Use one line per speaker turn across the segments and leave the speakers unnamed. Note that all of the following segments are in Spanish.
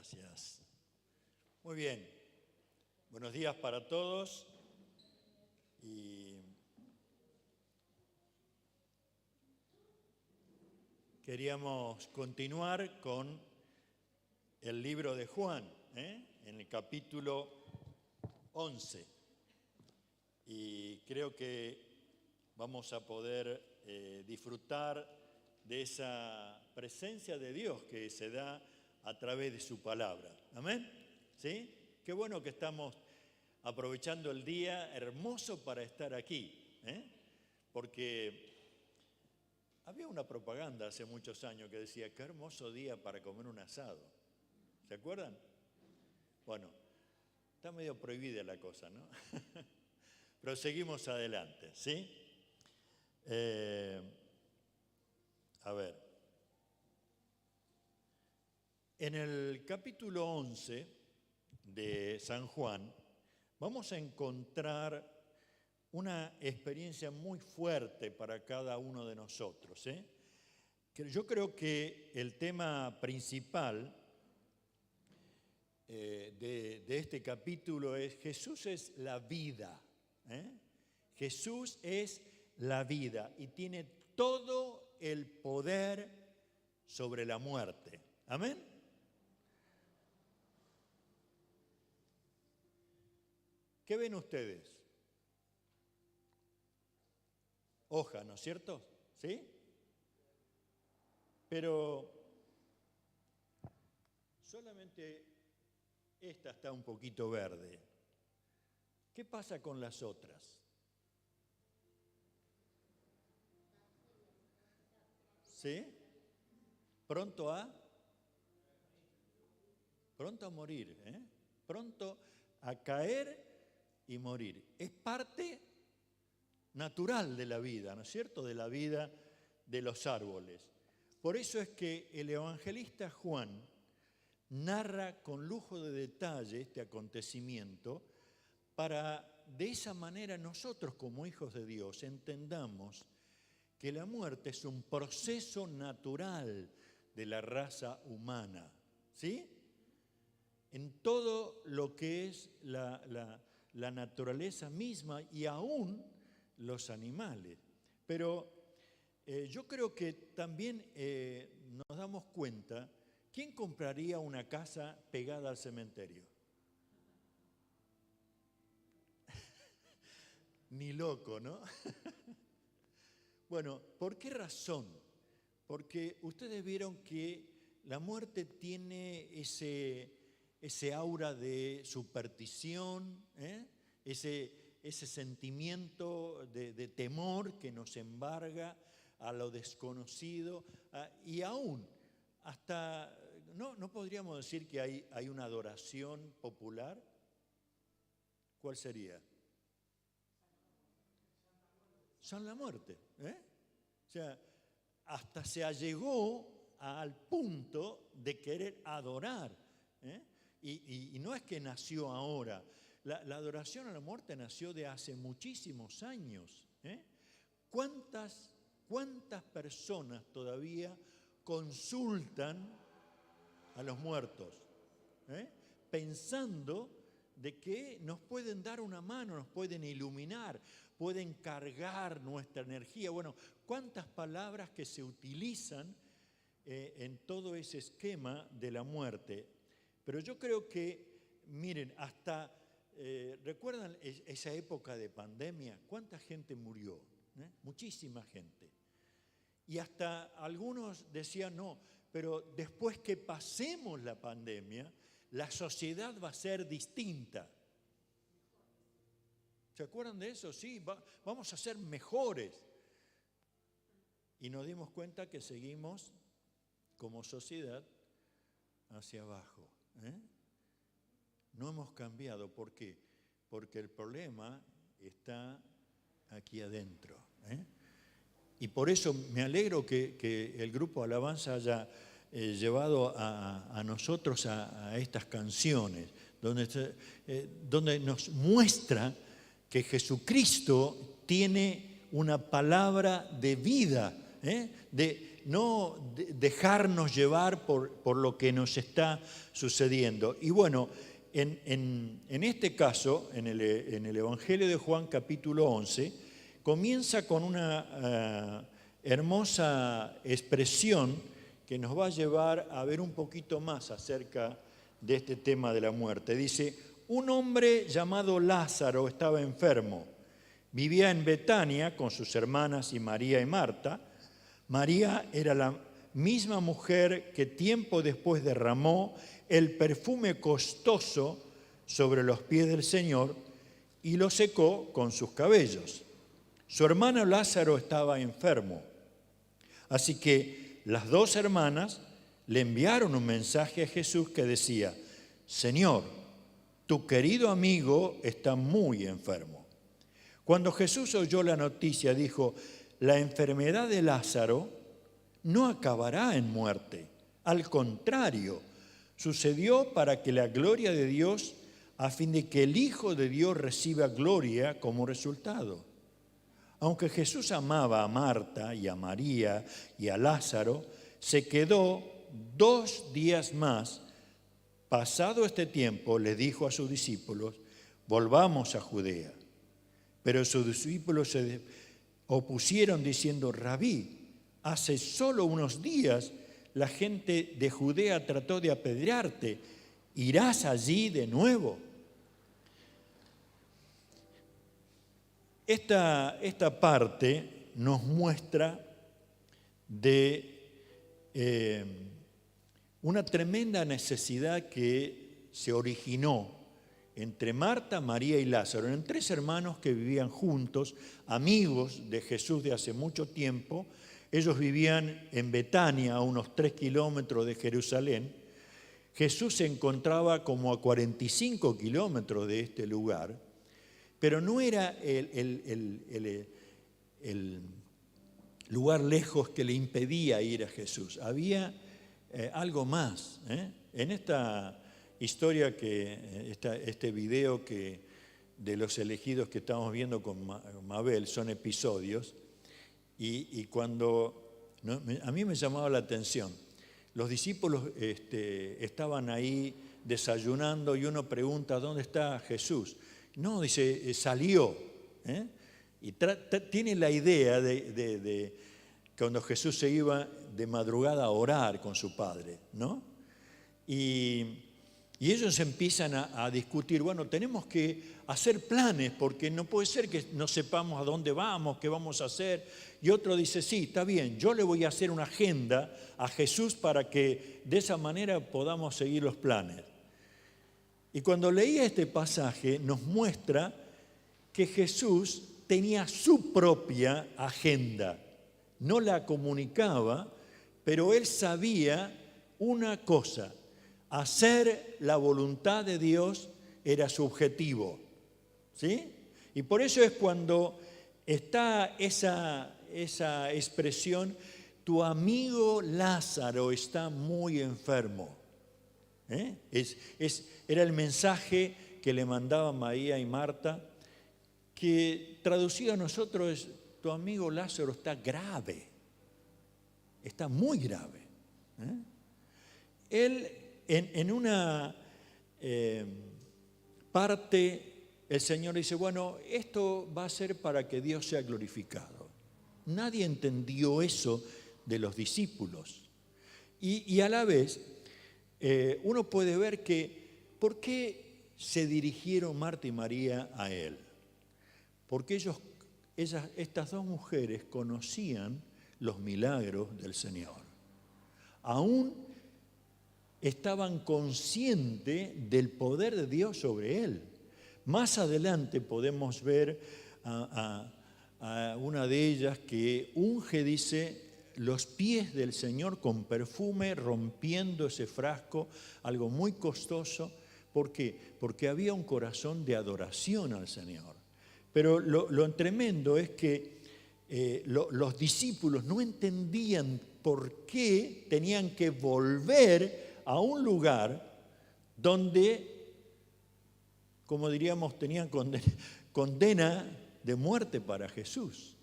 Gracias. Muy bien. Buenos días para todos. Y queríamos continuar con el libro de Juan, en el capítulo 11. Y creo que vamos a poder disfrutar de esa presencia de Dios que se da a través de su palabra. ¿Amén? ¿Sí? Qué bueno que estamos aprovechando el día hermoso para estar aquí, porque había una propaganda hace muchos años que decía, qué hermoso día para comer un asado. ¿Se acuerdan? Bueno, está medio prohibida la cosa, ¿no? Pero seguimos adelante, ¿sí? A ver. En el capítulo 11 de San Juan vamos a encontrar una experiencia muy fuerte para cada uno de nosotros. Yo creo que el tema principal de este capítulo es Jesús es la vida. Jesús es la vida y tiene todo el poder sobre la muerte. Amén. ¿Qué ven ustedes? Hoja, ¿no es cierto? ¿Sí? Pero solamente esta está un poquito verde. ¿Qué pasa con las otras? ¿Sí? Pronto a morir, pronto a caer y morir. Es parte natural de la vida, ¿no es cierto? De la vida de los árboles. Por eso es que el evangelista Juan narra con lujo de detalle este acontecimiento para de esa manera nosotros como hijos de Dios entendamos que la muerte es un proceso natural de la raza humana, ¿sí? En todo lo que es la naturaleza misma y aún los animales. Pero yo creo que también nos damos cuenta, ¿quién compraría una casa pegada al cementerio? Ni loco, ¿no? Bueno, ¿por qué razón? Porque ustedes vieron que la muerte tiene ese aura de superstición, ese sentimiento de temor que nos embarga a lo desconocido, y aún hasta, ¿no podríamos decir que hay una adoración popular? ¿Cuál sería? San la muerte, O sea, hasta se allegó al punto de querer adorar, Y no es que nació ahora. La adoración a la muerte nació de hace muchísimos años. ¿Cuántas personas todavía consultan a los muertos? Pensando de que nos pueden dar una mano, nos pueden iluminar, pueden cargar nuestra energía. Bueno, ¿cuántas palabras que se utilizan en todo ese esquema de la muerte? Pero yo creo que, miren, hasta, ¿recuerdan esa época de pandemia? ¿Cuánta gente murió? Muchísima gente. Y hasta algunos decían, no, pero después que pasemos la pandemia, la sociedad va a ser distinta. ¿Se acuerdan de eso? Sí, vamos a ser mejores. Y nos dimos cuenta que seguimos como sociedad hacia abajo. No hemos cambiado. ¿Por qué? Porque el problema está aquí adentro. Y por eso me alegro que el grupo Alabanza haya llevado a nosotros a estas canciones, donde nos muestra que Jesucristo tiene una palabra de vida, dejarnos llevar por lo que nos está sucediendo. Y bueno, en este caso, en el Evangelio de Juan capítulo 11, comienza con una hermosa expresión que nos va a llevar a ver un poquito más acerca de este tema de la muerte. Dice, un hombre llamado Lázaro estaba enfermo. Vivía en Betania con sus hermanas y María y Marta. María era la misma mujer que tiempo después derramó el perfume costoso sobre los pies del Señor y lo secó con sus cabellos. Su hermano Lázaro estaba enfermo. Así que las dos hermanas le enviaron un mensaje a Jesús que decía, Señor, tu querido amigo está muy enfermo. Cuando Jesús oyó la noticia, dijo, la enfermedad de Lázaro no acabará en muerte. Al contrario, sucedió para que la gloria de Dios, a fin de que el Hijo de Dios reciba gloria como resultado. Aunque Jesús amaba a Marta y a María y a Lázaro, se quedó 2 días más. Pasado este tiempo, le dijo a sus discípulos, volvamos a Judea. Pero sus discípulos se opusieron diciendo, Rabí, hace solo unos días la gente de Judea trató de apedrearte. ¿Irás allí de nuevo? Esta parte nos muestra de una tremenda necesidad que se originó entre Marta, María y Lázaro. Eran 3 hermanos que vivían juntos, amigos de Jesús de hace mucho tiempo. Ellos vivían en Betania, a unos 3 kilómetros de Jerusalén. Jesús se encontraba como a 45 kilómetros de este lugar, pero no era el lugar lejos que le impedía ir a Jesús. Había algo más. En esta historia, este video de los elegidos que estamos viendo con Mabel, son episodios, y cuando a mí me llamaba la atención, los discípulos estaban ahí desayunando y uno pregunta, ¿dónde está Jesús? No, dice, salió. Y tiene la idea de cuando Jesús se iba de madrugada a orar con su padre, ¿no? Y ellos empiezan a discutir, bueno, tenemos que hacer planes porque no puede ser que no sepamos a dónde vamos, qué vamos a hacer. Y otro dice, sí, está bien, yo le voy a hacer una agenda a Jesús para que de esa manera podamos seguir los planes. Y cuando leía este pasaje nos muestra que Jesús tenía su propia agenda. No la comunicaba, pero él sabía una cosa, hacer la voluntad de Dios era su objetivo. ¿Sí? Y por eso es cuando está esa expresión, tu amigo Lázaro está muy enfermo. Era el mensaje que le mandaban María y Marta, que traducido a nosotros es, tu amigo Lázaro está grave, está muy grave. Él, en una parte, el Señor dice, bueno, esto va a ser para que Dios sea glorificado. Nadie entendió eso de los discípulos. Y a la vez, uno puede ver que, ¿por qué se dirigieron Marta y María a él? Porque estas 2 mujeres conocían los milagros del Señor. Aún estaban conscientes del poder de Dios sobre él. Más adelante podemos ver a una de ellas que unge, dice, los pies del Señor con perfume, rompiendo ese frasco, algo muy costoso. ¿Por qué? Porque había un corazón de adoración al Señor. Pero lo tremendo es que los discípulos no entendían por qué tenían que volver a un lugar donde, como diríamos, tenían condena de muerte para Jesús.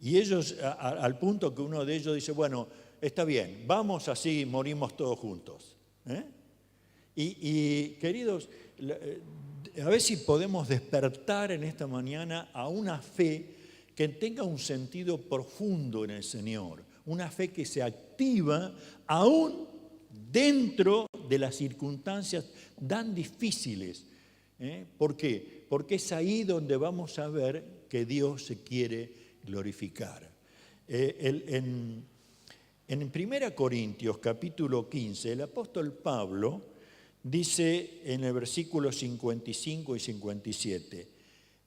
Y ellos, al punto que uno de ellos dice, bueno, está bien, vamos así, morimos todos juntos. Y queridos, a ver si podemos despertar en esta mañana a una fe que tenga un sentido profundo en el Señor. Una fe que se activa aún dentro de las circunstancias tan difíciles. ¿Por qué? Porque es ahí donde vamos a ver que Dios se quiere glorificar. En 1 Corintios capítulo 15, el apóstol Pablo dice en el versículo 55 y 57,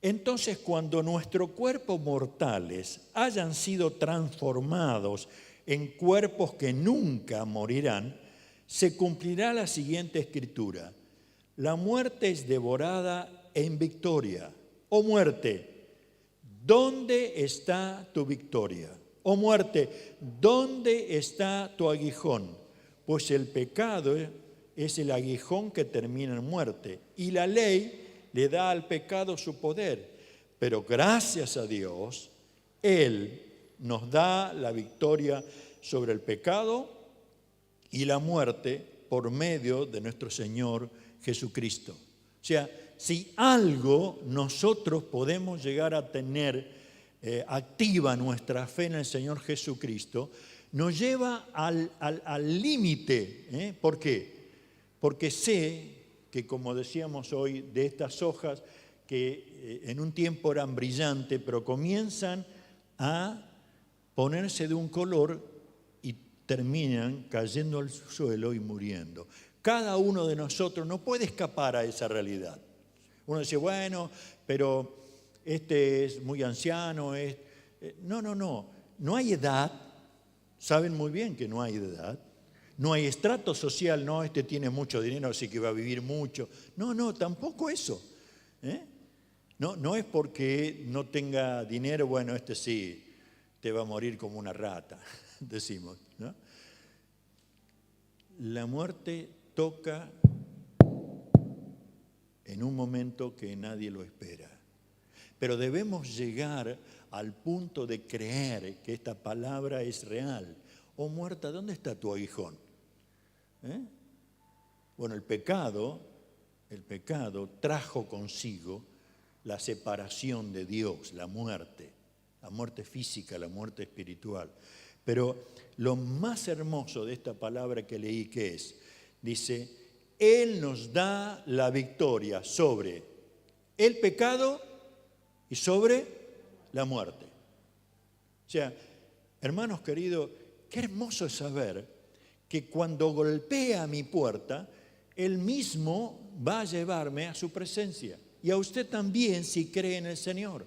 entonces cuando nuestros cuerpos mortales hayan sido transformados en cuerpos que nunca morirán, se cumplirá la siguiente escritura: la muerte es devorada en victoria. Oh muerte, ¿dónde está tu victoria? Oh muerte, ¿dónde está tu aguijón? Pues el pecado es el aguijón que termina en muerte, y la ley le da al pecado su poder. Pero gracias a Dios, Él nos da la victoria sobre el pecado y la muerte por medio de nuestro Señor Jesucristo. O sea, si algo nosotros podemos llegar a tener activa nuestra fe en el Señor Jesucristo, nos lleva al límite. ¿Por qué? Porque sé que, como decíamos hoy, de estas hojas que en un tiempo eran brillantes, pero comienzan a ponerse de un color y terminan cayendo al suelo y muriendo. Cada uno de nosotros no puede escapar a esa realidad. Uno dice, bueno, pero este es muy anciano. No hay edad. Saben muy bien que no hay edad. No hay estrato social, no, este tiene mucho dinero, así que va a vivir mucho. No, tampoco eso. No es porque no tenga dinero, bueno, este sí, te va a morir como una rata, decimos, ¿no? La muerte toca en un momento que nadie lo espera. Pero debemos llegar al punto de creer que esta palabra es real. Oh muerta, ¿dónde está tu aguijón? Bueno, el pecado trajo consigo la separación de Dios, la muerte física, la muerte espiritual. Pero lo más hermoso de esta palabra que leí, ¿qué es? Dice, Él nos da la victoria sobre el pecado y sobre la muerte. O sea, hermanos queridos, qué hermoso es saber que cuando golpea mi puerta, Él mismo va a llevarme a su presencia. Y a usted también, si cree en el Señor.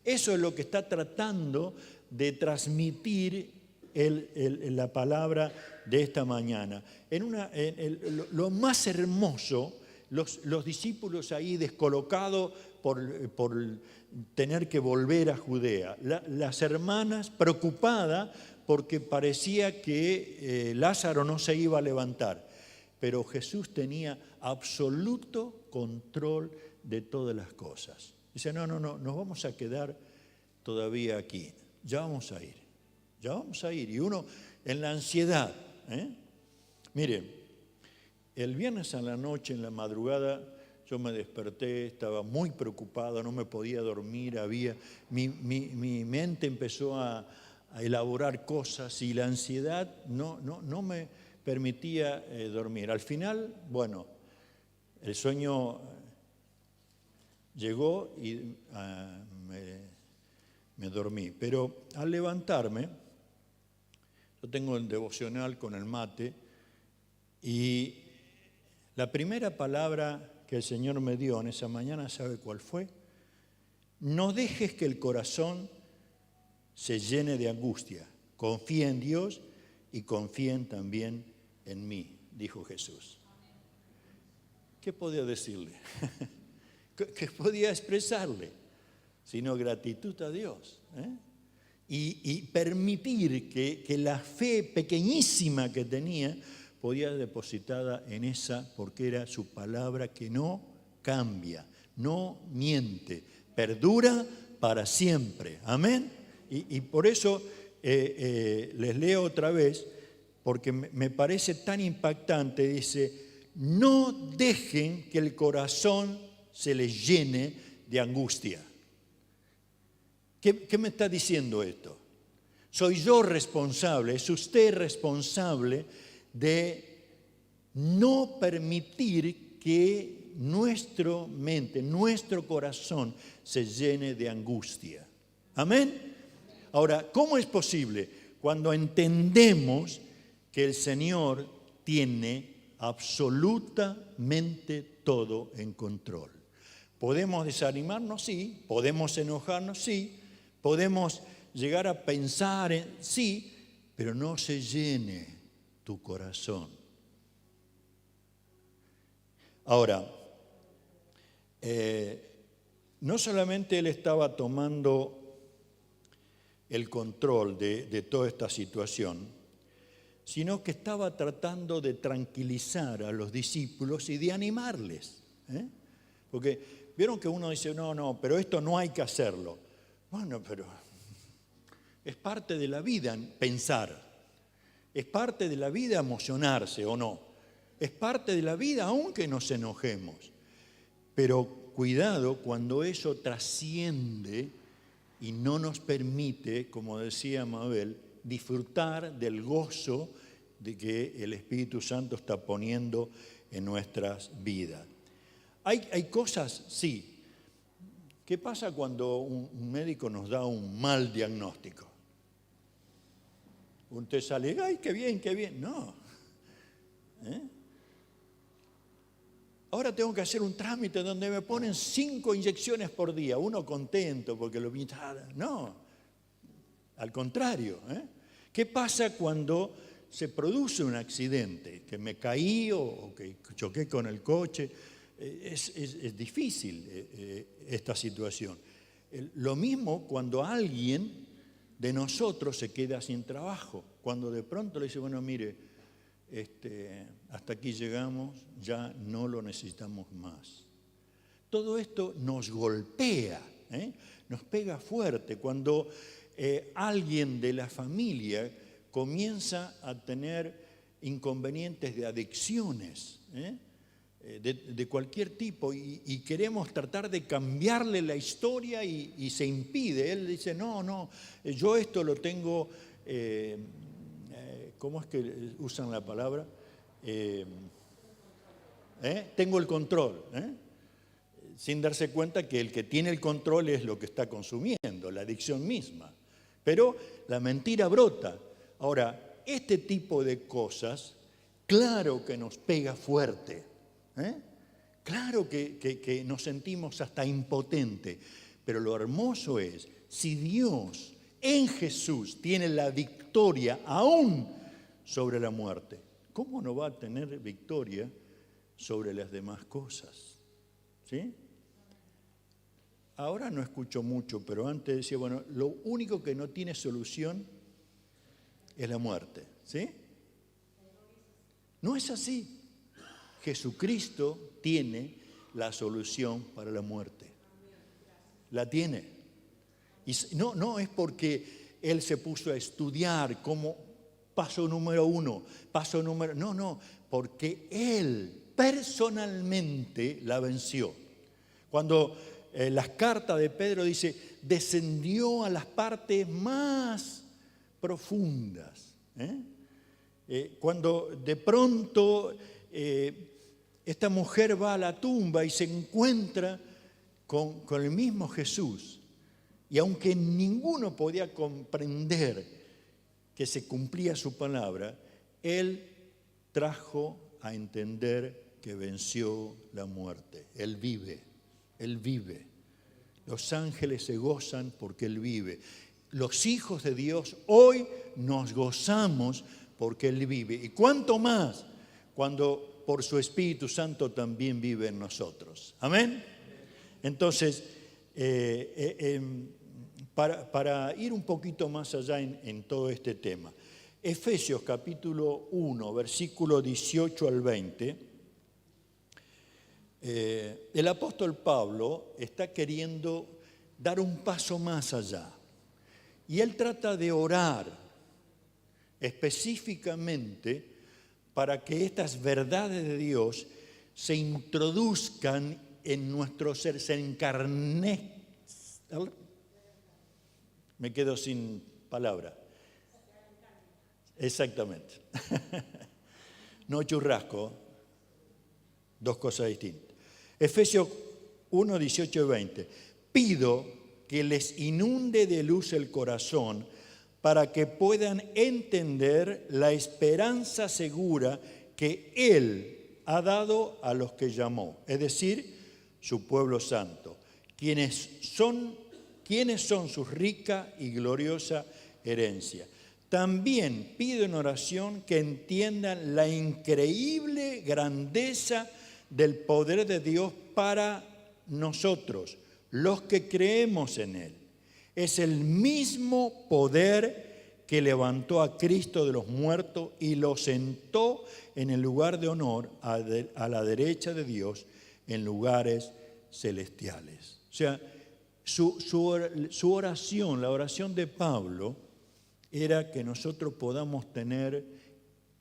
Eso es lo que está tratando de transmitir la palabra de esta mañana. Lo más hermoso, los discípulos ahí descolocados por tener que volver a Judea. Las hermanas preocupadas porque parecía que Lázaro no se iba a levantar. Pero Jesús tenía absoluto control de todas las cosas. Dice, no, nos vamos a quedar todavía aquí. Ya vamos a ir. Y uno en la ansiedad. Mire, el viernes a la noche, en la madrugada, yo me desperté, estaba muy preocupado, no me podía dormir, mi mente empezó a elaborar cosas y la ansiedad no me permitía dormir. Al final, bueno, el sueño llegó y me dormí. Pero al levantarme, yo tengo el devocional con el mate y la primera palabra que el Señor me dio en esa mañana, ¿sabe cuál fue? No dejes que el corazón se llene de angustia. Confía en Dios y confíen también en mí, dijo Jesús. ¿Qué podía decirle? ¿Qué podía expresarle? Sino gratitud a Dios. Y permitir que la fe pequeñísima que tenía podía depositada en esa, porque era su palabra que no cambia, no miente, perdura para siempre. Amén. Y por eso les leo otra vez, porque me parece tan impactante. Dice, no dejen que el corazón se les llene de angustia. ¿Qué me está diciendo esto? Soy yo responsable, es usted responsable de no permitir que nuestra mente, nuestro corazón se llene de angustia. Amén. Ahora, ¿cómo es posible? Cuando entendemos que el Señor tiene absolutamente todo en control. ¿Podemos desanimarnos? Sí. ¿Podemos enojarnos? Sí. ¿Podemos llegar a pensar en sí? Pero no se llene tu corazón. Ahora, no solamente Él estaba tomando el control de toda esta situación, sino que estaba tratando de tranquilizar a los discípulos y de animarles. Porque vieron que uno dice, no, pero esto no hay que hacerlo. Bueno, pero es parte de la vida pensar, es parte de la vida emocionarse o no, es parte de la vida aunque nos enojemos. Pero cuidado cuando eso trasciende y no nos permite, como decía Mabel, disfrutar del gozo de que el Espíritu Santo está poniendo en nuestras vidas. Hay cosas, sí. ¿Qué pasa cuando un médico nos da un mal diagnóstico? Usted sale, ¡ay, qué bien, qué bien! No. Ahora tengo que hacer un trámite donde me ponen 5 inyecciones por día. Uno contento porque lo pintada. No, al contrario. ¿Qué pasa cuando se produce un accidente? Que me caí o que choqué con el coche. Es difícil esta situación. Lo mismo cuando alguien de nosotros se queda sin trabajo. Cuando de pronto le dice, bueno, mire, hasta aquí llegamos, ya no lo necesitamos más. Todo esto nos golpea, nos pega fuerte. Cuando alguien de la familia comienza a tener inconvenientes de adicciones, de cualquier tipo, y queremos tratar de cambiarle la historia y se impide. Él dice, no, yo esto lo tengo, ¿cómo es que usan la palabra? Tengo el control, sin darse cuenta que el que tiene el control es lo que está consumiendo, la adicción misma. Pero la mentira brota. Ahora, este tipo de cosas, claro que nos pega fuerte. Claro que nos sentimos hasta impotentes, pero lo hermoso es, si Dios en Jesús tiene la victoria aún sobre la muerte, ¿cómo no va a tener victoria sobre las demás cosas? ¿Sí? Ahora no escucho mucho, pero antes decía, bueno, lo único que no tiene solución es la muerte. ¿Sí? No es así. Jesucristo tiene la solución para la muerte. La tiene. Y no es porque Él se puso a estudiar como paso número 1, paso número... No, porque Él personalmente la venció. Cuando las cartas de Pedro dice, descendió a las partes más profundas. Cuando de pronto... esta mujer va a la tumba y se encuentra con el mismo Jesús. Y aunque ninguno podía comprender que se cumplía su palabra, Él trajo a entender que venció la muerte. Él vive, Él vive. Los ángeles se gozan porque Él vive. Los hijos de Dios hoy nos gozamos porque Él vive. ¿Y cuánto más cuando por su Espíritu Santo también vive en nosotros? Amén. Entonces, para ir un poquito más allá en todo este tema, Efesios capítulo 1, versículo 18 al 20, el apóstol Pablo está queriendo dar un paso más allá. Y él trata de orar específicamente para que estas verdades de Dios se introduzcan en nuestro ser, se encarnen. Me quedo sin palabra. Exactamente. No churrasco, dos cosas distintas. Efesios 1, 18 y 20. Pido que les inunde de luz el corazón para que puedan entender la esperanza segura que Él ha dado a los que llamó, es decir, su pueblo santo, quienes son su rica y gloriosa herencia. También pido en oración que entiendan la increíble grandeza del poder de Dios para nosotros, los que creemos en Él. Es el mismo poder que levantó a Cristo de los muertos y lo sentó en el lugar de honor a la derecha de Dios en lugares celestiales. O sea, su oración, la oración de Pablo, era que nosotros podamos tener,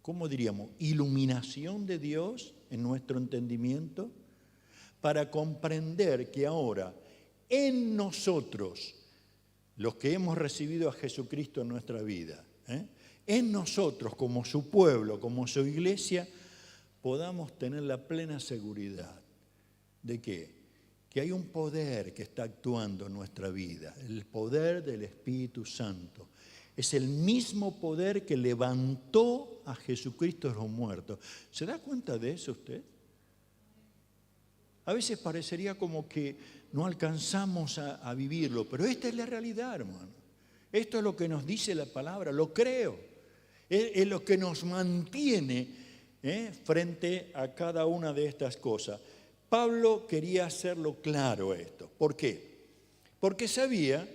¿cómo diríamos?, iluminación de Dios en nuestro entendimiento para comprender que ahora en nosotros, los que hemos recibido a Jesucristo en nuestra vida, en nosotros como su pueblo, como su iglesia, podamos tener la plena seguridad de que hay un poder que está actuando en nuestra vida, el poder del Espíritu Santo. Es el mismo poder que levantó a Jesucristo de los muertos. ¿Se da cuenta de eso usted? A veces parecería como que no alcanzamos a vivirlo, pero esta es la realidad, hermano. Esto es lo que nos dice la palabra, lo creo. Es lo que nos mantiene frente a cada una de estas cosas. Pablo quería hacerlo claro esto. ¿Por qué? Porque sabía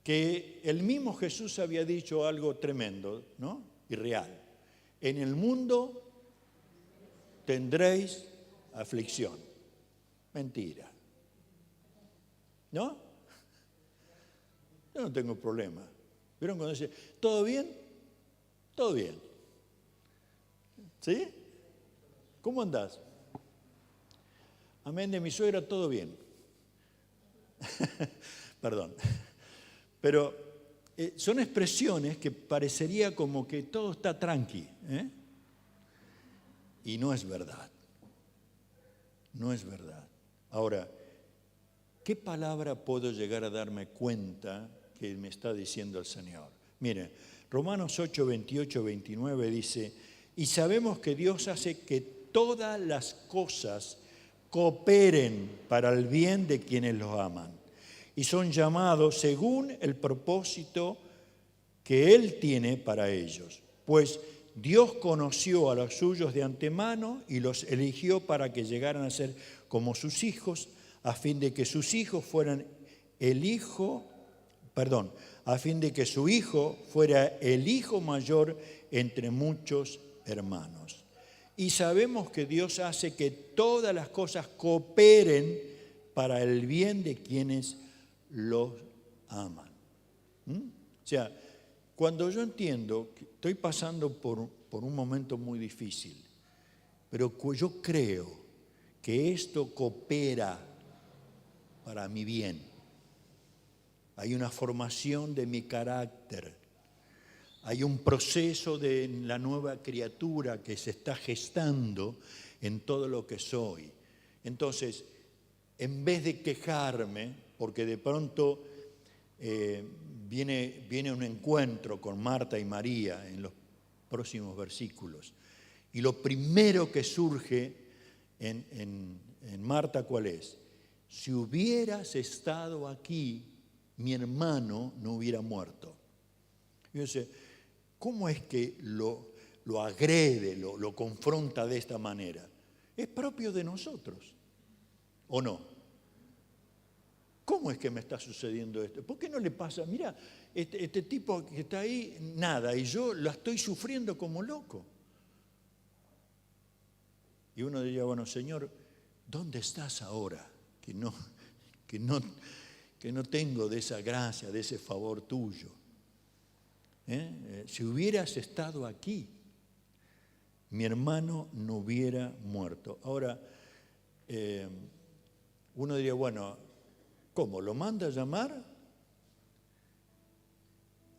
que el mismo Jesús había dicho algo tremendo, ¿no? Y real. En el mundo tendréis aflicción. Mentira. ¿No? Yo no tengo problema. ¿Vieron cuando dice, ¿todo bien? Todo bien. ¿Sí? ¿Cómo andás? Amén de mi suegra, todo bien. Perdón. Pero son expresiones que parecería como que todo está tranqui. Y no es verdad. No es verdad. Ahora, ¿qué palabra puedo llegar a darme cuenta que me está diciendo el Señor? Mire, Romanos 8, 28, 29 dice, y sabemos que Dios hace que todas las cosas cooperen para el bien de quienes los aman y son llamados según el propósito que Él tiene para ellos. Pues Dios conoció a los suyos de antemano y los eligió para que llegaran a ser como sus hijos, a fin de que sus hijos fueran a fin de que su hijo fuera el hijo mayor entre muchos hermanos. Y sabemos que Dios hace que todas las cosas cooperen para el bien de quienes los aman. O sea, cuando yo entiendo que estoy pasando por un momento muy difícil, pero yo creo que esto coopera para mi bien. Hay una formación de mi carácter. Hay un proceso de la nueva criatura que se está gestando en todo lo que soy. Entonces, en vez de quejarme, porque de pronto viene un encuentro con Marta y María en los próximos versículos, y lo primero que surge en Marta, ¿cuál es? Si hubieras estado aquí, mi hermano no hubiera muerto. Y yo sé, ¿cómo es que lo agrede, lo confronta de esta manera? Es propio de nosotros, ¿o no? ¿Cómo es que me está sucediendo esto? ¿Por qué no le pasa? Mira, este tipo que está ahí, nada, y yo la estoy sufriendo como loco. Y uno diría, bueno, Señor, ¿dónde estás ahora? Que que no tengo de esa gracia, de ese favor tuyo. Si hubieras estado aquí, mi hermano no hubiera muerto. Ahora, uno diría, bueno, ¿cómo? ¿Lo manda a llamar?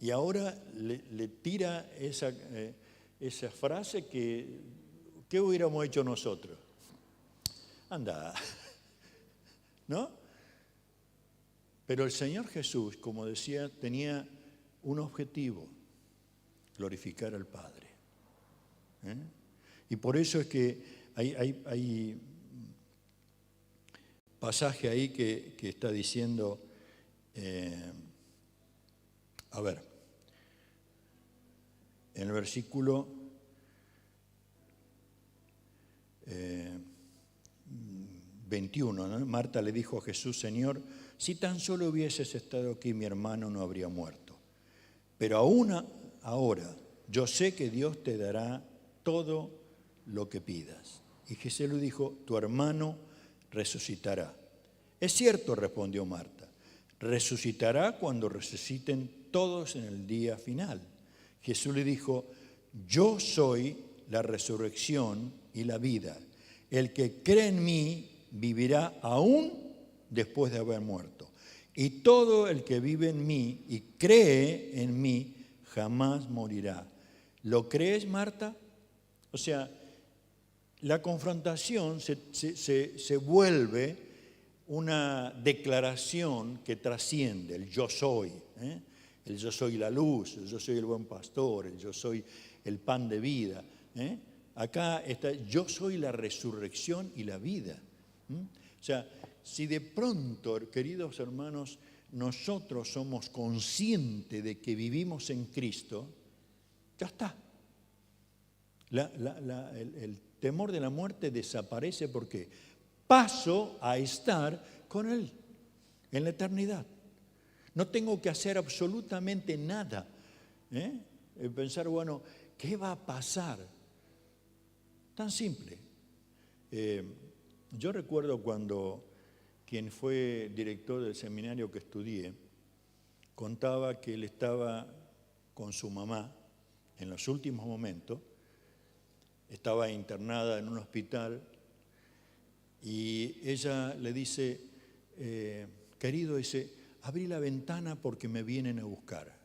Y ahora le tira esa frase que, ¿qué hubiéramos hecho nosotros? Anda, ¿no? Pero el Señor Jesús, como decía, tenía un objetivo: glorificar al Padre. Y por eso es que hay pasaje ahí que está diciendo, a ver, en el versículo 21, ¿no? Marta le dijo a Jesús: Señor, si tan solo hubieses estado aquí, mi hermano no habría muerto. Pero aún ahora yo sé que Dios te dará todo lo que pidas. Y Jesús le dijo: tu hermano resucitará. Es cierto, respondió Marta, resucitará cuando resuciten todos en el día final. Jesús le dijo: yo soy la resurrección y la vida. El que cree en mí vivirá aún después de haber muerto. Y todo el que vive en mí y cree en mí jamás morirá. ¿Lo crees, Marta? O sea, la confrontación se vuelve una declaración que trasciende el yo soy. El yo soy la luz, el yo soy el buen pastor, el yo soy el pan de vida. Acá está, yo soy la resurrección y la vida. O sea, si de pronto, queridos hermanos, nosotros somos conscientes de que vivimos en Cristo, ya está. El temor de la muerte desaparece porque paso a estar con Él en la eternidad. No tengo que hacer absolutamente nada. Pensar, bueno, ¿qué va a pasar? Tan simple. Yo recuerdo cuando quien fue director del seminario que estudié contaba que él estaba con su mamá en los últimos momentos, estaba internada en un hospital y ella le dice, querido, dice, abrí la ventana porque me vienen a buscar.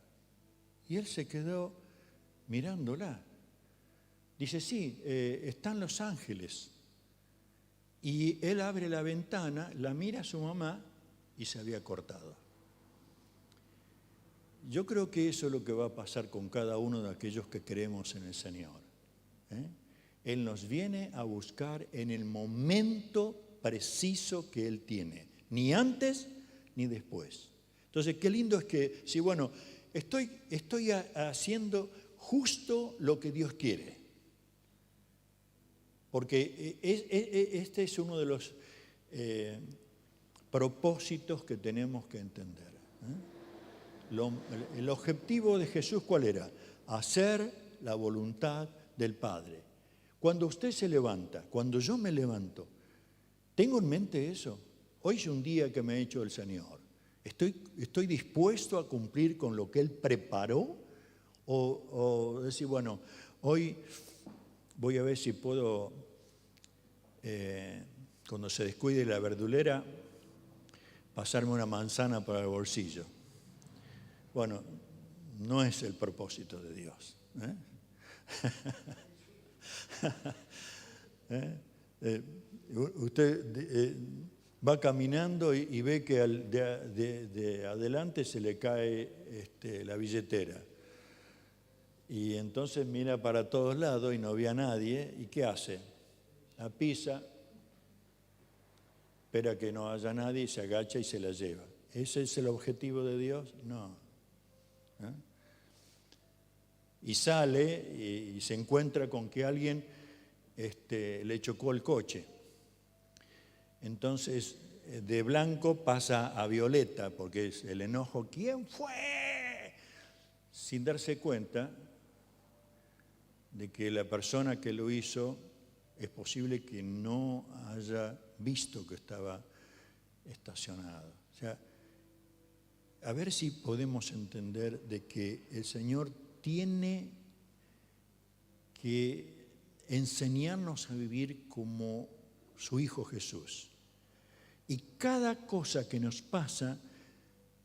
Y él se quedó mirándola. Dice, sí, están los ángeles. Y él abre la ventana, la mira a su mamá y se había cortado. Yo creo que eso es lo que va a pasar con cada uno de aquellos que creemos en el Señor. Él nos viene a buscar en el momento preciso que Él tiene, ni antes ni después. Entonces, qué lindo es que, sí, bueno, estoy haciendo justo lo que Dios quiere. Porque este es uno de los propósitos que tenemos que entender. El objetivo de Jesús, ¿cuál era? Hacer la voluntad del Padre. Cuando usted se levanta, cuando yo me levanto, tengo en mente eso. Hoy es un día que me ha hecho el Señor. ¿Estoy dispuesto a cumplir con lo que Él preparó? O decir, bueno, hoy voy a ver si puedo, cuando se descuide la verdulera, pasarme una manzana para el bolsillo. Bueno, no es el propósito de Dios. Usted va caminando y ve que de adelante se le cae la billetera. Y entonces mira para todos lados y no ve a nadie. ¿Y qué hace? La pisa, espera que no haya nadie, se agacha y se la lleva. ¿Ese es el objetivo de Dios? No. Y sale y se encuentra con que alguien le chocó el coche. Entonces, de blanco pasa a violeta, porque es el enojo. ¿Quién fue? Sin darse cuenta de que la persona que lo hizo es posible que no haya visto que estaba estacionado. O sea, a ver si podemos entender de que el Señor tiene que enseñarnos a vivir como su Hijo Jesús. Y cada cosa que nos pasa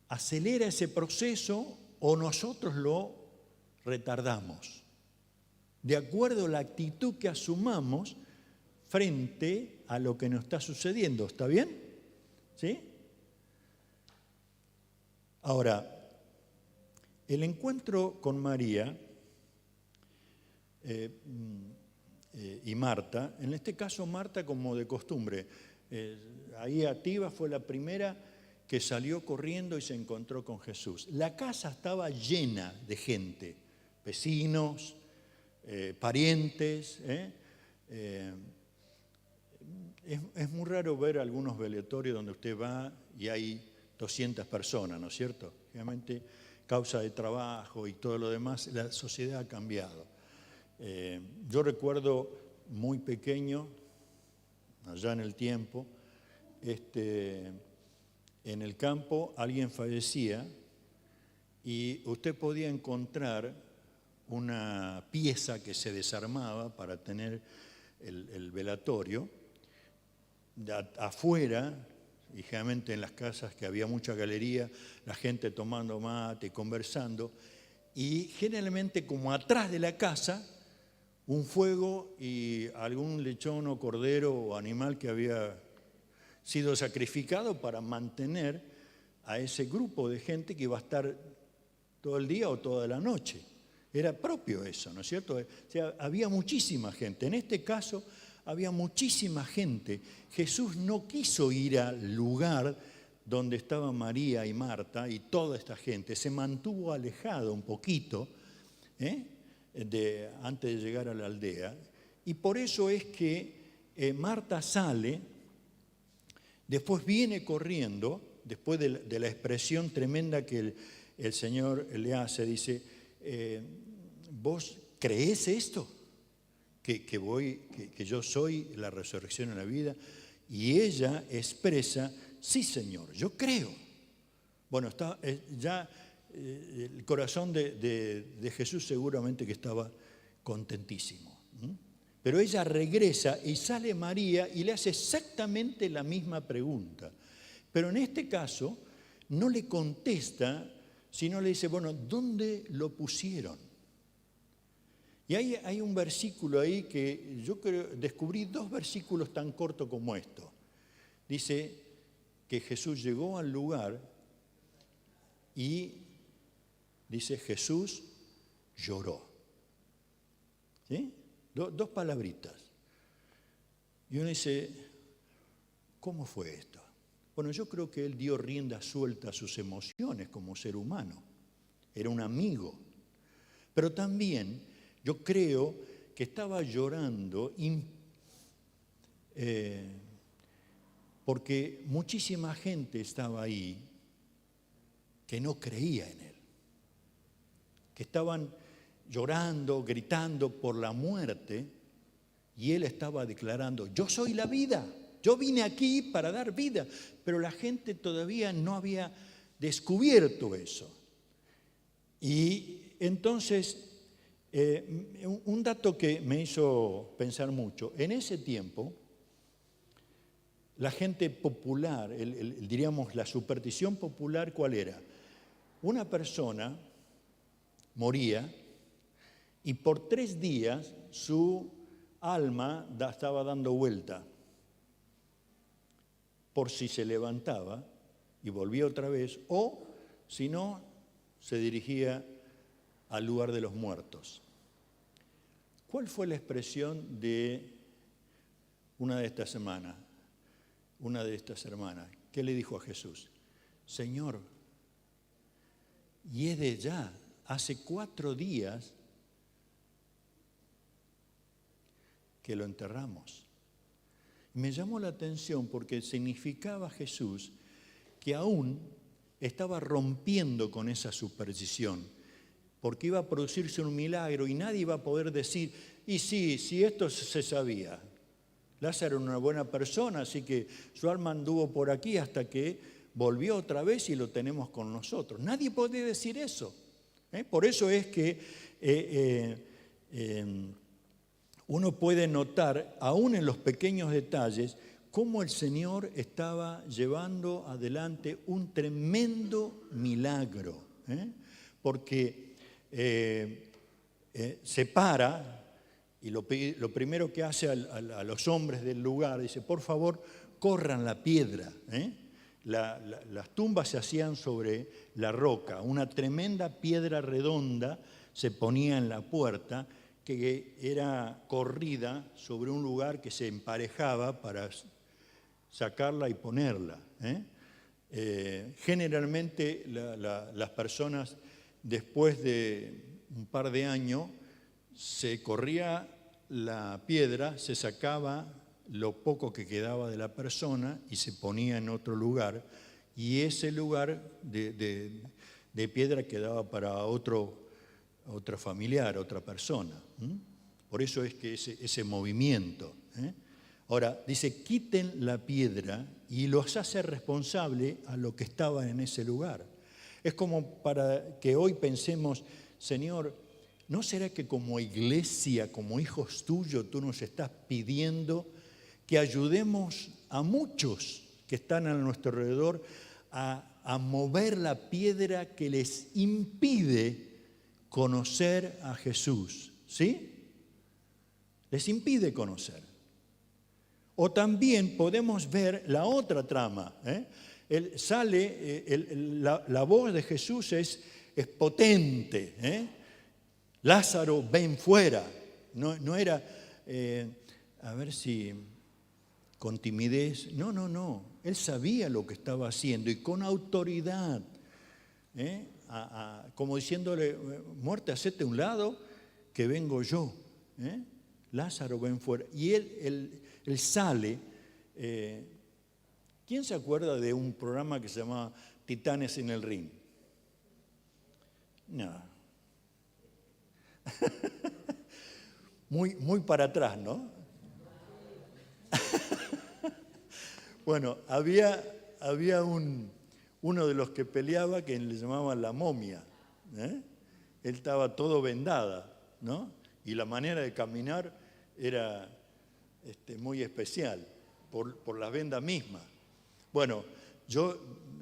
acelera ese proceso o nosotros lo retardamos, de acuerdo a la actitud que asumamos frente a lo que nos está sucediendo. ¿Está bien? ¿Sí? Ahora, el encuentro con María y Marta, en este caso Marta como de costumbre, ahí Ativa fue la primera que salió corriendo y se encontró con Jesús. La casa estaba llena de gente, vecinos, parientes. Es muy raro ver algunos velatorios donde usted va y hay 200 personas, ¿no es cierto? Realmente, causa de trabajo y todo lo demás, la sociedad ha cambiado. Yo recuerdo muy pequeño, allá en el tiempo, en el campo alguien fallecía y usted podía encontrar una pieza que se desarmaba para tener el velatorio. Afuera, y generalmente en las casas que había mucha galería, la gente tomando mate, conversando, y generalmente como atrás de la casa, un fuego y algún lechón o cordero o animal que había sido sacrificado para mantener a ese grupo de gente que iba a estar todo el día o toda la noche. Era propio eso, ¿no es cierto? O sea, había muchísima gente. En este caso, había muchísima gente. Jesús no quiso ir al lugar donde estaban María y Marta y toda esta gente. Se mantuvo alejado un poquito antes de llegar a la aldea. Y por eso es que Marta sale, después viene corriendo, después de la expresión tremenda que el Señor le hace, dice, ¿vos creés esto? Que yo soy la resurrección y la vida. Y ella expresa, sí, Señor, yo creo. Bueno, está ya el corazón de Jesús seguramente que estaba contentísimo. Pero ella regresa y sale María y le hace exactamente la misma pregunta. Pero en este caso no le contesta, sino le dice, bueno, ¿dónde lo pusieron? Y hay un versículo ahí que yo descubrí dos versículos tan cortos como esto. Dice que Jesús llegó al lugar y dice Jesús lloró. ¿Sí? Dos palabritas. Y uno dice, ¿cómo fue esto? Bueno, yo creo que él dio rienda suelta a sus emociones como ser humano. Era un amigo. Pero también yo creo que estaba llorando porque muchísima gente estaba ahí que no creía en él, que estaban llorando, gritando por la muerte, y él estaba declarando, yo soy la vida, yo vine aquí para dar vida, pero la gente todavía no había descubierto eso. Y entonces, un dato que me hizo pensar mucho, en ese tiempo, la gente popular, diríamos la superstición popular, ¿cuál era? Una persona moría y por 3 días su alma estaba dando vuelta, por si se levantaba y volvía otra vez, o si no, se dirigía al lugar de los muertos. ¿Cuál fue la expresión de una de estas hermanas? ¿Qué le dijo a Jesús? Señor, y es de ya, hace 4 días que lo enterramos. Me llamó la atención porque significaba Jesús que aún estaba rompiendo con esa superstición, porque iba a producirse un milagro y nadie iba a poder decir, y sí, esto se sabía. Lázaro era una buena persona, así que su alma anduvo por aquí hasta que volvió otra vez y lo tenemos con nosotros. Nadie puede decir eso. Por eso es que uno puede notar, aún en los pequeños detalles, cómo el Señor estaba llevando adelante un tremendo milagro. Porque se para y lo primero que hace a los hombres del lugar, dice, por favor, corran la piedra. Las tumbas se hacían sobre la roca, una tremenda piedra redonda se ponía en la puerta que era corrida sobre un lugar que se emparejaba para sacarla y ponerla. Generalmente las personas, después de un par de años, se corría la piedra, se sacaba lo poco que quedaba de la persona y se ponía en otro lugar, y ese lugar de piedra quedaba para otra familiar, otra persona. Por eso es que ese movimiento. Ahora, dice, quiten la piedra y los hace responsable a lo que estaba en ese lugar. Es como para que hoy pensemos, Señor, ¿no será que como iglesia, como hijos tuyos, tú nos estás pidiendo que ayudemos a muchos que están a nuestro alrededor a mover la piedra que les impide conocer a Jesús? ¿Sí? Les impide conocer. O también podemos ver la otra trama. La voz de Jesús es potente. Lázaro, ven fuera. No era, a ver si con timidez. No. Él sabía lo que estaba haciendo y con autoridad. Como diciéndole, muerte, hacete a un lado, que vengo yo. Lázaro, ven fuera. Y él sale. ¿Quién se acuerda de un programa que se llamaba Titanes en el Ring? No. Muy para atrás, ¿no? Bueno, había uno de los que peleaba que le llamaban la momia. Él estaba todo vendada, ¿no? Y la manera de caminar era muy especial, por las vendas mismas. Bueno,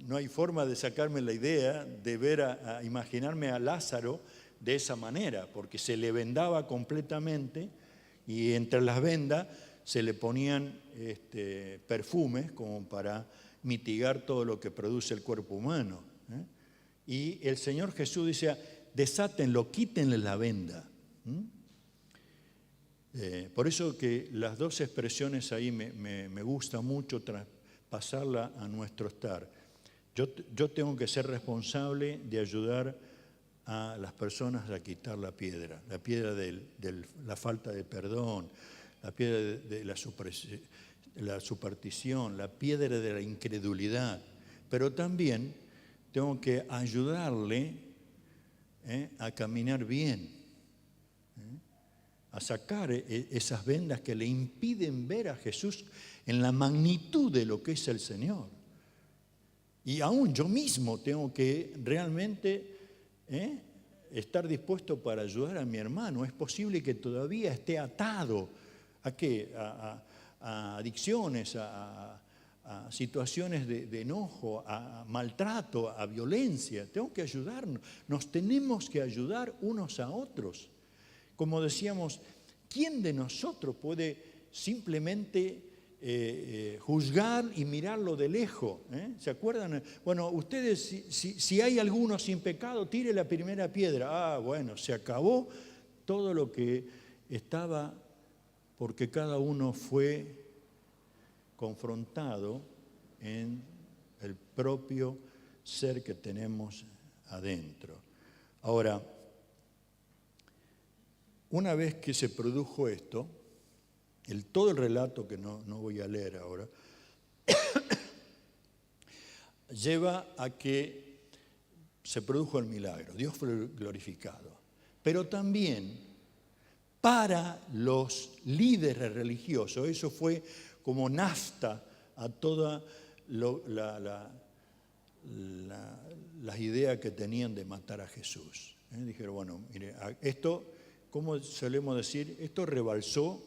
no hay forma de sacarme la idea de ver a imaginarme a Lázaro de esa manera, porque se le vendaba completamente y entre las vendas se le ponían perfumes como para mitigar todo lo que produce el cuerpo humano. Y el Señor Jesús dice, desátenlo, quítenle la venda. Por eso que las dos expresiones ahí me gusta mucho traspasarla a nuestro estar. Yo tengo que ser responsable de ayudar a las personas a quitar la piedra de la falta de perdón, la piedra de la superstición, la piedra de la incredulidad. Pero también tengo que ayudarle a caminar bien, a sacar esas vendas que le impiden ver a Jesús en la magnitud de lo que es el Señor. Y aún yo mismo tengo que realmente estar dispuesto para ayudar a mi hermano. Es posible que todavía esté atado ¿a qué? A adicciones, a situaciones de enojo, a maltrato, a violencia. Tengo que ayudarnos. Nos tenemos que ayudar unos a otros. Como decíamos, ¿quién de nosotros puede simplemente juzgar y mirarlo de lejos? ¿Se acuerdan? Bueno, ustedes, si hay alguno sin pecado, tire la primera piedra. Bueno, se acabó todo lo que estaba, porque cada uno fue confrontado en el propio ser que tenemos adentro. Ahora, una vez que se produjo esto, todo el relato que no voy a leer ahora, lleva a que se produjo el milagro. Dios fue glorificado. Pero también para los líderes religiosos, eso fue como nafta a toda las ideas que tenían de matar a Jesús. Dijeron, bueno, mire, esto, como solemos decir, esto rebalsó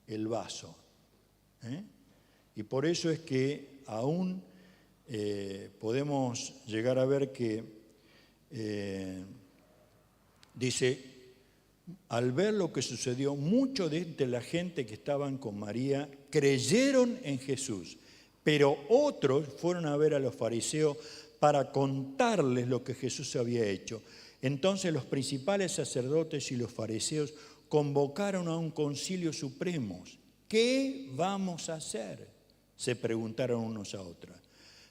el vaso. Y por eso es que aún podemos llegar a ver que dice, al ver lo que sucedió, muchos de entre la gente que estaban con María creyeron en Jesús, pero otros fueron a ver a los fariseos para contarles lo que Jesús había hecho. Entonces los principales sacerdotes y los fariseos convocaron a un concilio supremo. ¿Qué vamos a hacer?, se preguntaron unos a otros.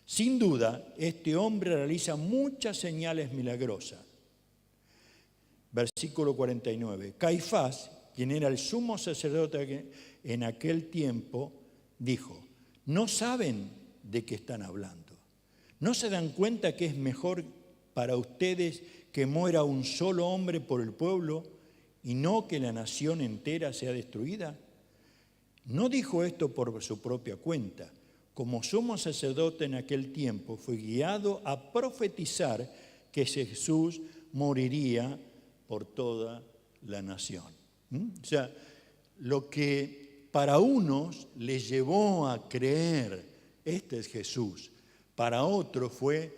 Sin duda, este hombre realiza muchas señales milagrosas. Versículo 49. Caifás, quien era el sumo sacerdote en aquel tiempo, dijo, ¿no saben de qué están hablando? ¿No se dan cuenta que es mejor para ustedes que muera un solo hombre por el pueblo y no que la nación entera sea destruida? No dijo esto por su propia cuenta. Como sumo sacerdote en aquel tiempo, fue guiado a profetizar que Jesús moriría por toda la nación. O sea, lo que para unos les llevó a creer, este es Jesús, para otros fue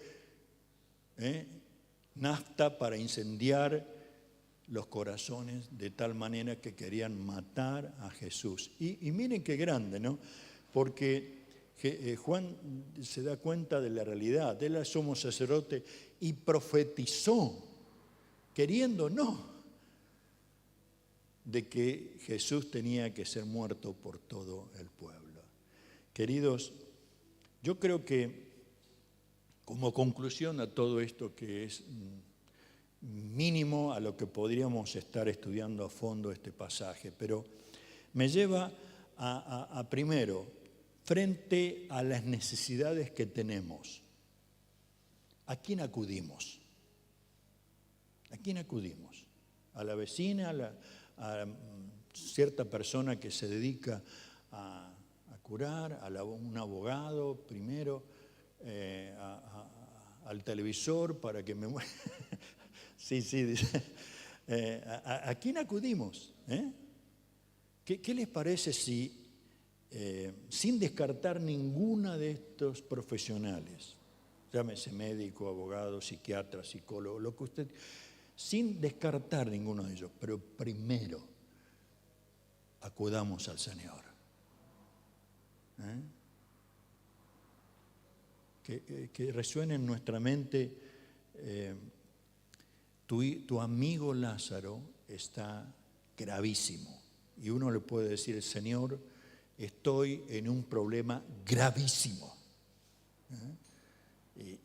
nafta para incendiar los corazones de tal manera que querían matar a Jesús. Y miren qué grande, ¿no? Porque Juan se da cuenta de la realidad. Él era sumo sacerdote y profetizó, queriendo no, de que Jesús tenía que ser muerto por todo el pueblo. Queridos, yo creo que como conclusión a todo esto, que es mínimo a lo que podríamos estar estudiando a fondo este pasaje, pero me lleva a primero, frente a las necesidades que tenemos, ¿a quién acudimos? ¿A quién acudimos? ¿A la vecina, a cierta persona que se dedica a curar, a un abogado primero, al televisor para que me muera? Sí, dice. ¿A quién acudimos? ¿Qué les parece si, sin descartar ninguna de estos profesionales, llámese médico, abogado, psiquiatra, psicólogo, lo que usted, sin descartar ninguno de ellos, pero primero acudamos al Señor? Que resuene en nuestra mente, tu amigo Lázaro está gravísimo. Y uno le puede decir, Señor, estoy en un problema gravísimo.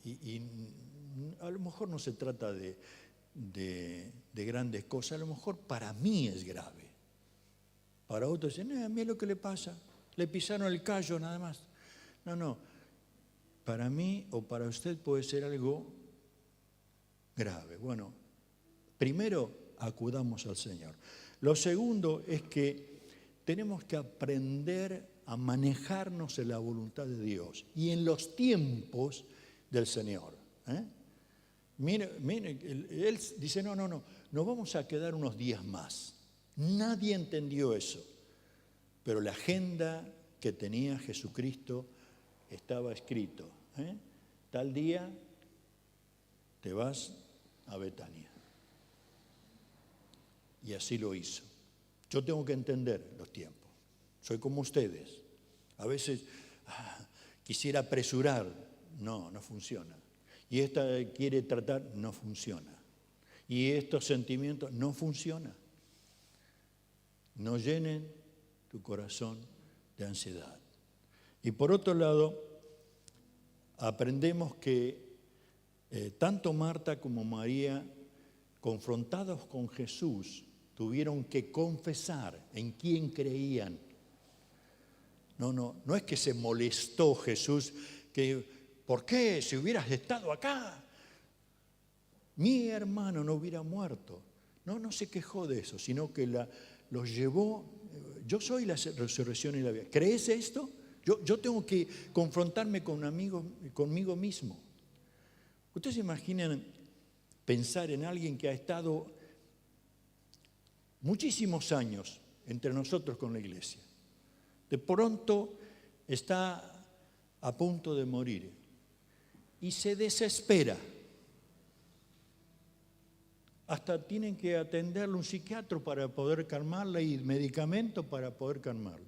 Y a lo mejor no se trata de grandes cosas, a lo mejor para mí es grave. Para otros dicen, a mí es lo que le pasa, le pisaron el callo nada más. No, para mí o para usted puede ser algo grave. Bueno, primero acudamos al Señor. Lo segundo es que tenemos que aprender a manejarnos en la voluntad de Dios y en los tiempos del Señor. Mire, él dice, no, nos vamos a quedar unos días más. Nadie entendió eso, pero la agenda que tenía Jesucristo estaba escrito. Tal día te vas a Betania. Y así lo hizo. Yo tengo que entender los tiempos. Soy como ustedes. A veces quisiera apresurar. No funciona. Y esta quiere tratar, no funciona. Y estos sentimientos, no funcionan. No llenen tu corazón de ansiedad. Y por otro lado, aprendemos que tanto Marta como María, confrontados con Jesús, tuvieron que confesar en quién creían. No es que se molestó Jesús, que ¿por qué? Si hubieras estado acá, mi hermano no hubiera muerto. No se quejó de eso, sino que los llevó. Yo soy la resurrección y la vida. ¿Crees esto? Yo tengo que confrontarme conmigo mismo. Ustedes se imaginan pensar en alguien que ha estado muchísimos años entre nosotros con la iglesia. De pronto está a punto de morir y se desespera. Hasta tienen que atenderle un psiquiatra para poder calmarla y medicamentos para poder calmarlo.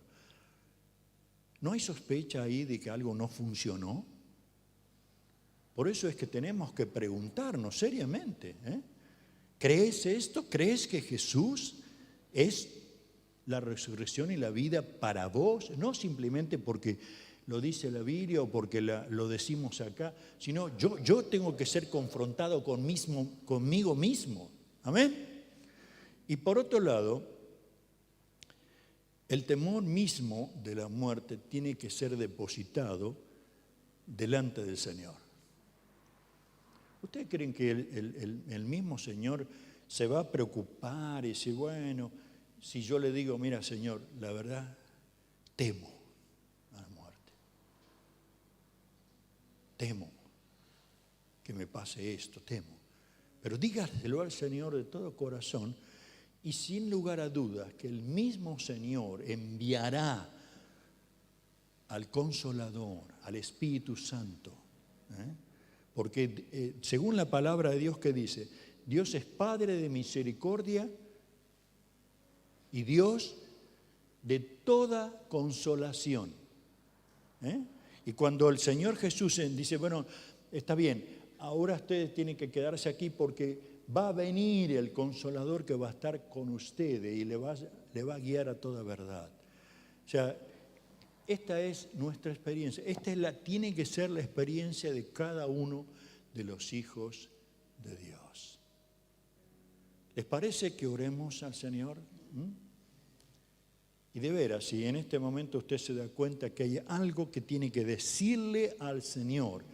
¿No hay sospecha ahí de que algo no funcionó? Por eso es que tenemos que preguntarnos seriamente, ¿crees esto? ¿Crees que Jesús es la resurrección y la vida para vos? No simplemente porque lo dice la Biblia o porque lo decimos acá, sino yo tengo que ser confrontado conmigo mismo. ¿Amén? Y por otro lado, el temor mismo de la muerte tiene que ser depositado delante del Señor. ¿Ustedes creen que el mismo Señor se va a preocupar y decir, bueno, si yo le digo, mira Señor, la verdad, temo a la muerte. Temo que me pase esto, temo. Pero dígaselo al Señor de todo corazón y sin lugar a dudas que el mismo Señor enviará al Consolador, al Espíritu Santo. Porque según la palabra de Dios que dice, Dios es Padre de misericordia y Dios de toda consolación. Y cuando el Señor Jesús dice, bueno, está bien, ahora ustedes tienen que quedarse aquí porque va a venir el Consolador que va a estar con ustedes y le va a guiar a toda verdad. O sea, esta es nuestra experiencia. Tiene que ser la experiencia de cada uno de los hijos de Dios. ¿Les parece que oremos al Señor? Y de veras, si en este momento usted se da cuenta que hay algo que tiene que decirle al Señor,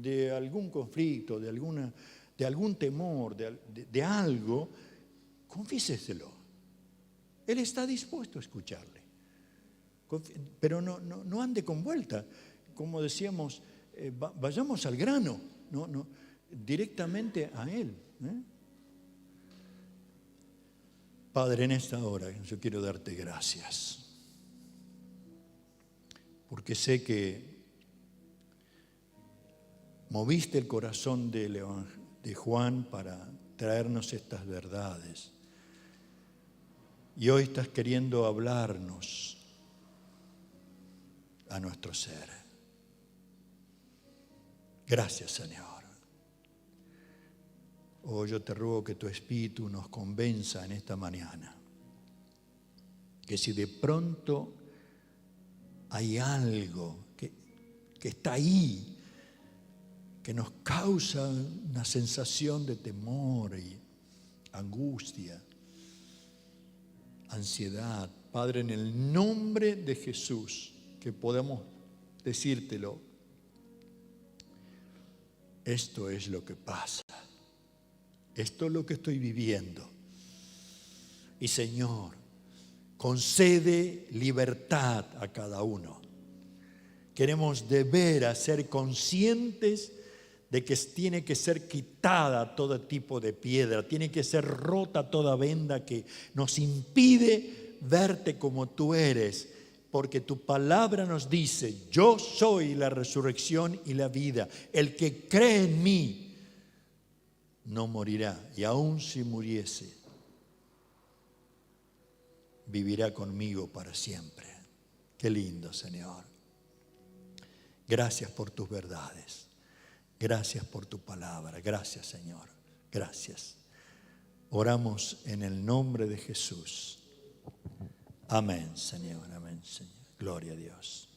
de algún conflicto, de algún temor, de algo, confiéseselo. Él está dispuesto a escucharle. Pero no ande con vuelta. Como decíamos, vayamos al grano, directamente a Él. Padre, en esta hora yo quiero darte gracias. Porque sé que moviste el corazón de Juan para traernos estas verdades. Y hoy estás queriendo hablarnos a nuestro ser. Gracias, Señor. Hoy yo te ruego que tu Espíritu nos convenza en esta mañana. Que si de pronto hay algo que está ahí, que nos causa una sensación de temor y angustia, ansiedad. Padre, en el nombre de Jesús, que podamos decírtelo, esto es lo que pasa, esto es lo que estoy viviendo. Y Señor, concede libertad a cada uno. Queremos de veras ser conscientes de que tiene que ser quitada todo tipo de piedra, tiene que ser rota toda venda que nos impide verte como tú eres, porque tu palabra nos dice, yo soy la resurrección y la vida, el que cree en mí no morirá, y aun si muriese, vivirá conmigo para siempre. Qué lindo, Señor. Gracias por tus verdades. Gracias por tu palabra. Gracias, Señor. Gracias. Oramos en el nombre de Jesús. Amén, Señor. Amén, Señor. Gloria a Dios.